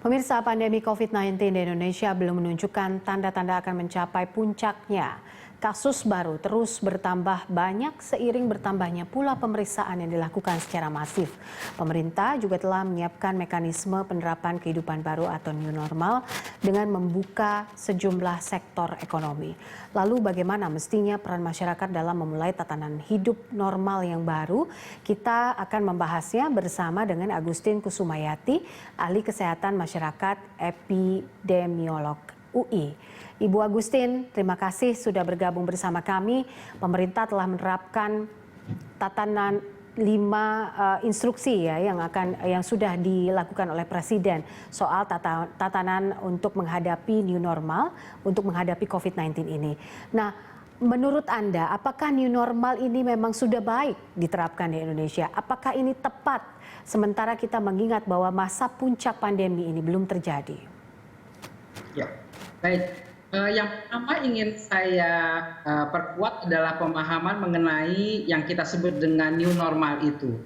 Pemirsa, pandemi COVID-19 di Indonesia belum menunjukkan tanda-tanda akan mencapai puncaknya. Kasus baru terus bertambah banyak seiring bertambahnya pula pemeriksaan yang dilakukan secara masif. Pemerintah juga telah menyiapkan mekanisme penerapan kehidupan baru atau new normal dengan membuka sejumlah sektor ekonomi. Lalu bagaimana mestinya peran masyarakat dalam memulai tatanan hidup normal yang baru? Kita akan membahasnya bersama dengan Agustin Kusumayati, ahli kesehatan masyarakat epidemiolog UI. Ibu Agustin, terima kasih sudah bergabung bersama kami. Pemerintah telah menerapkan tatanan 5 instruksi ya yang sudah dilakukan oleh Presiden soal tatanan untuk menghadapi new normal, untuk menghadapi COVID-19 ini. Nah, menurut Anda, apakah new normal ini memang sudah baik diterapkan di Indonesia? Apakah ini tepat sementara kita mengingat bahwa masa puncak pandemi ini belum terjadi? Ya, baik. Yang pertama ingin saya perkuat adalah pemahaman mengenai yang kita sebut dengan new normal itu.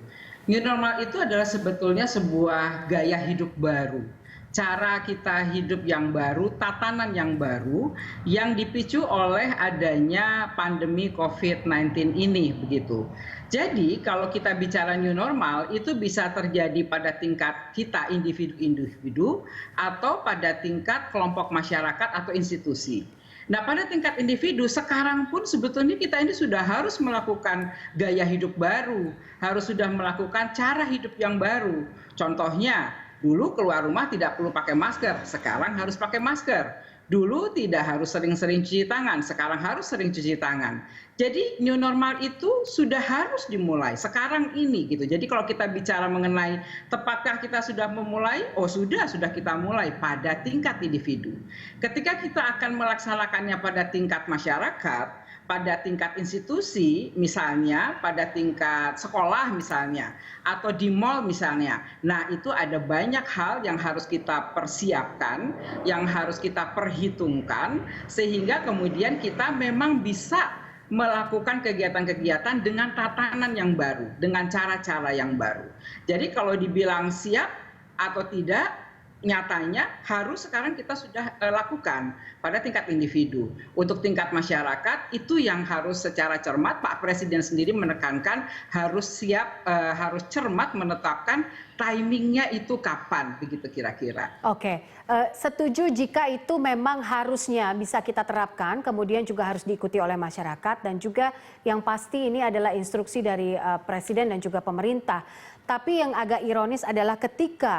New normal itu adalah sebetulnya sebuah gaya hidup baru. Cara kita hidup yang baru, tatanan yang baru yang dipicu oleh adanya pandemi COVID-19 ini begitu. Jadi kalau kita bicara new normal itu bisa terjadi pada tingkat kita individu-individu atau pada tingkat kelompok masyarakat atau institusi. Nah, pada tingkat individu sekarang pun sebetulnya kita ini sudah harus melakukan gaya hidup baru, harus sudah melakukan cara hidup yang baru. Contohnya, dulu keluar rumah tidak perlu pakai masker, sekarang harus pakai masker. Dulu tidak harus sering-sering cuci tangan, sekarang harus sering cuci tangan. Jadi new normal itu sudah harus dimulai sekarang ini gitu. Jadi kalau kita bicara mengenai tepatkah kita sudah memulai? Oh sudah kita mulai pada tingkat individu. Ketika kita akan melaksanakannya pada tingkat masyarakat, pada tingkat institusi misalnya, pada tingkat sekolah misalnya, atau di mal misalnya. Nah itu ada banyak hal yang harus kita persiapkan, yang harus kita perhitungkan, sehingga kemudian kita memang bisa melakukan kegiatan-kegiatan dengan tatanan yang baru, dengan cara-cara yang baru. Jadi kalau dibilang siap atau tidak, nyatanya harus sekarang kita sudah lakukan pada tingkat individu. Untuk tingkat masyarakat itu yang harus secara cermat, Pak Presiden sendiri menekankan harus siap, harus cermat menetapkan timingnya itu kapan, begitu kira-kira. Oke, setuju jika itu memang harusnya bisa kita terapkan, kemudian juga harus diikuti oleh masyarakat dan juga yang pasti ini adalah instruksi dari Presiden dan juga pemerintah. Tapi yang agak ironis adalah ketika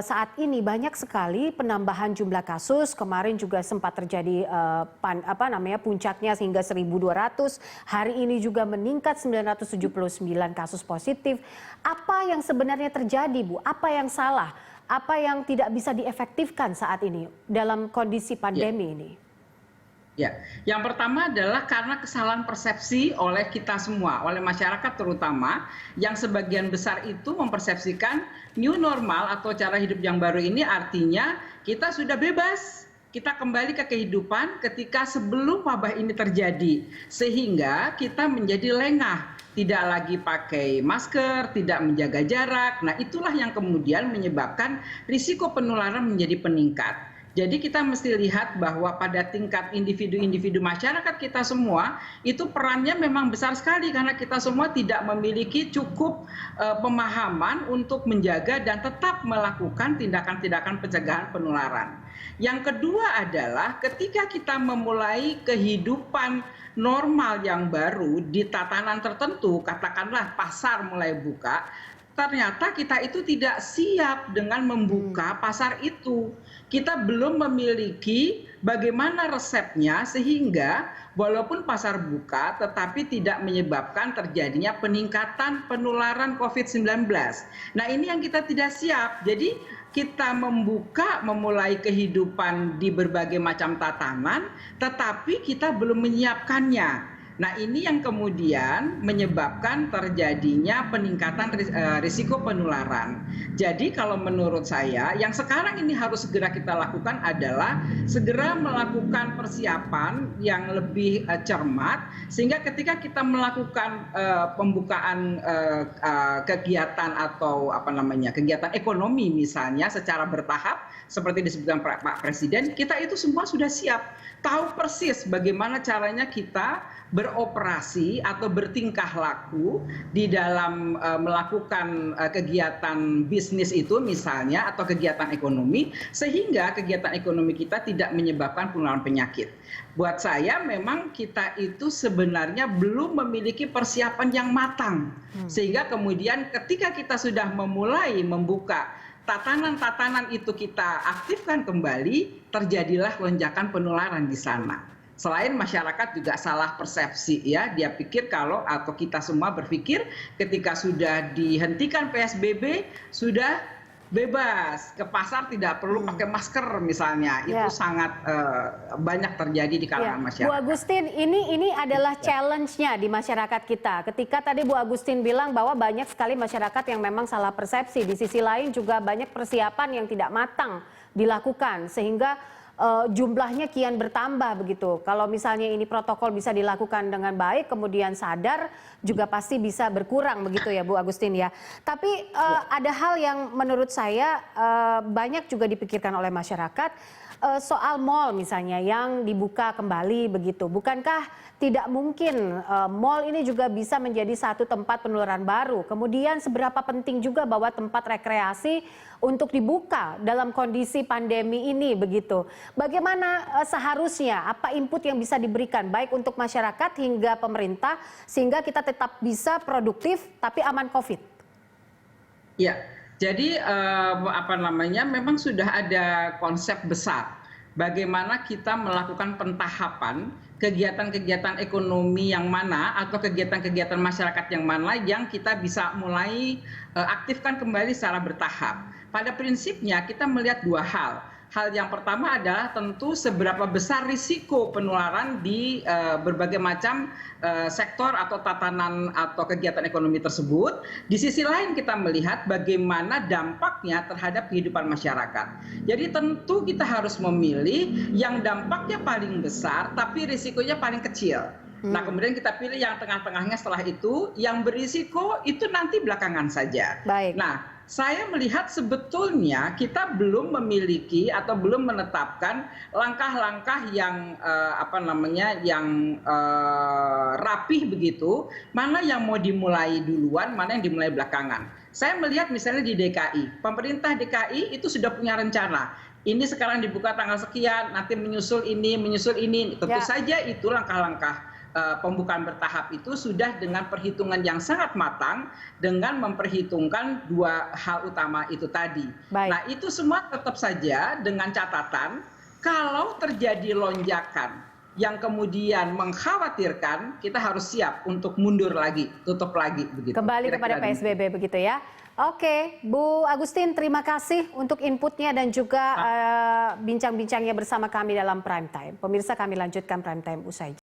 saat ini banyak sekali penambahan jumlah kasus. Kemarin juga sempat terjadi puncaknya hingga 1.200. Hari ini juga meningkat 979 kasus positif. Apa yang sebenarnya terjadi, Bu? Apa yang salah? Apa yang tidak bisa diefektifkan saat ini dalam kondisi pandemi ini? Ya, yang pertama adalah karena kesalahan persepsi oleh kita semua, oleh masyarakat terutama, yang sebagian besar itu mempersepsikan new normal atau cara hidup yang baru ini artinya kita sudah bebas. Kita kembali ke kehidupan ketika sebelum wabah ini terjadi, sehingga kita menjadi lengah, tidak lagi pakai masker, tidak menjaga jarak. Nah, itulah yang kemudian menyebabkan risiko penularan menjadi peningkat. Jadi kita mesti lihat bahwa pada tingkat individu-individu masyarakat kita semua itu perannya memang besar sekali karena kita semua tidak memiliki cukup pemahaman untuk menjaga dan tetap melakukan tindakan-tindakan pencegahan penularan. Yang kedua adalah ketika kita memulai kehidupan normal yang baru di tatanan tertentu, katakanlah pasar mulai buka, ternyata kita itu tidak siap dengan membuka pasar itu. Kita belum memiliki bagaimana resepnya sehingga walaupun pasar buka tetapi tidak menyebabkan terjadinya peningkatan penularan COVID-19. Nah ini yang kita tidak siap. Jadi kita memulai kehidupan di berbagai macam tatanan tetapi kita belum menyiapkannya. Nah, ini yang kemudian menyebabkan terjadinya peningkatan risiko penularan. Jadi kalau menurut saya, yang sekarang ini harus segera kita lakukan adalah segera melakukan persiapan yang lebih cermat, sehingga ketika kita melakukan pembukaan kegiatan atau kegiatan ekonomi misalnya secara bertahap, seperti disebutkan Pak Presiden, kita itu semua sudah siap, tahu persis bagaimana caranya kita beroperasi atau bertingkah laku di dalam melakukan kegiatan bisnis itu misalnya, atau kegiatan ekonomi, sehingga kegiatan ekonomi kita tidak menyebabkan penularan penyakit. Buat saya memang kita itu sebenarnya belum memiliki persiapan yang matang, sehingga kemudian ketika kita sudah memulai membuka tatanan-tatanan itu kita aktifkan kembali, terjadilah lonjakan penularan di sana. Selain masyarakat juga salah persepsi ya, dia pikir kalau, atau kita semua berpikir ketika sudah dihentikan PSBB sudah bebas ke pasar, tidak perlu pakai masker misalnya. Itu sangat banyak terjadi di kalangan masyarakat. Bu Agustin, ini adalah challenge-nya di masyarakat kita. Ketika tadi Bu Agustin bilang bahwa banyak sekali masyarakat yang memang salah persepsi, di sisi lain juga banyak persiapan yang tidak matang dilakukan sehingga jumlahnya kian bertambah begitu. Kalau misalnya ini protokol bisa dilakukan dengan baik, kemudian sadar, juga pasti bisa berkurang begitu ya Bu Agustin ya. Tapi ada hal yang menurut saya banyak juga dipikirkan oleh masyarakat, soal mal misalnya yang dibuka kembali begitu. Bukankah tidak mungkin mal ini juga bisa menjadi satu tempat penularan baru? Kemudian seberapa penting juga bahwa tempat rekreasi untuk dibuka dalam kondisi pandemi ini begitu. Bagaimana seharusnya, apa input yang bisa diberikan baik untuk masyarakat hingga pemerintah sehingga kita tetap bisa produktif tapi aman COVID? Ya, jadi memang sudah ada konsep besar bagaimana kita melakukan pentahapan kegiatan-kegiatan ekonomi yang mana atau kegiatan-kegiatan masyarakat yang mana yang kita bisa mulai aktifkan kembali secara bertahap. Pada prinsipnya kita melihat dua hal. Hal yang pertama adalah tentu seberapa besar risiko penularan di berbagai macam sektor atau tatanan atau kegiatan ekonomi tersebut. Di sisi lain kita melihat bagaimana dampaknya terhadap kehidupan masyarakat. Jadi tentu kita harus memilih yang dampaknya paling besar tapi risikonya paling kecil. Nah, kemudian kita pilih yang tengah-tengahnya setelah itu, yang berisiko itu nanti belakangan saja. Baik. Nah, saya melihat sebetulnya kita belum memiliki atau belum menetapkan langkah-langkah yang rapih begitu, mana yang mau dimulai duluan, mana yang dimulai belakangan. Saya melihat misalnya di DKI, pemerintah DKI itu sudah punya rencana. Ini sekarang dibuka tanggal sekian, nanti menyusul ini. Tentu saja itu langkah-langkah pembukaan bertahap itu sudah dengan perhitungan yang sangat matang dengan memperhitungkan dua hal utama itu tadi. Baik. Nah, itu semua tetap saja dengan catatan kalau terjadi lonjakan yang kemudian mengkhawatirkan, kita harus siap untuk mundur lagi, tutup lagi begitu. Kembali kepada PSBB begitu ya. Oke, Bu Agustin, terima kasih untuk inputnya dan juga bincang-bincangnya bersama kami dalam Prime Time. Pemirsa, kami lanjutkan Prime Time usai.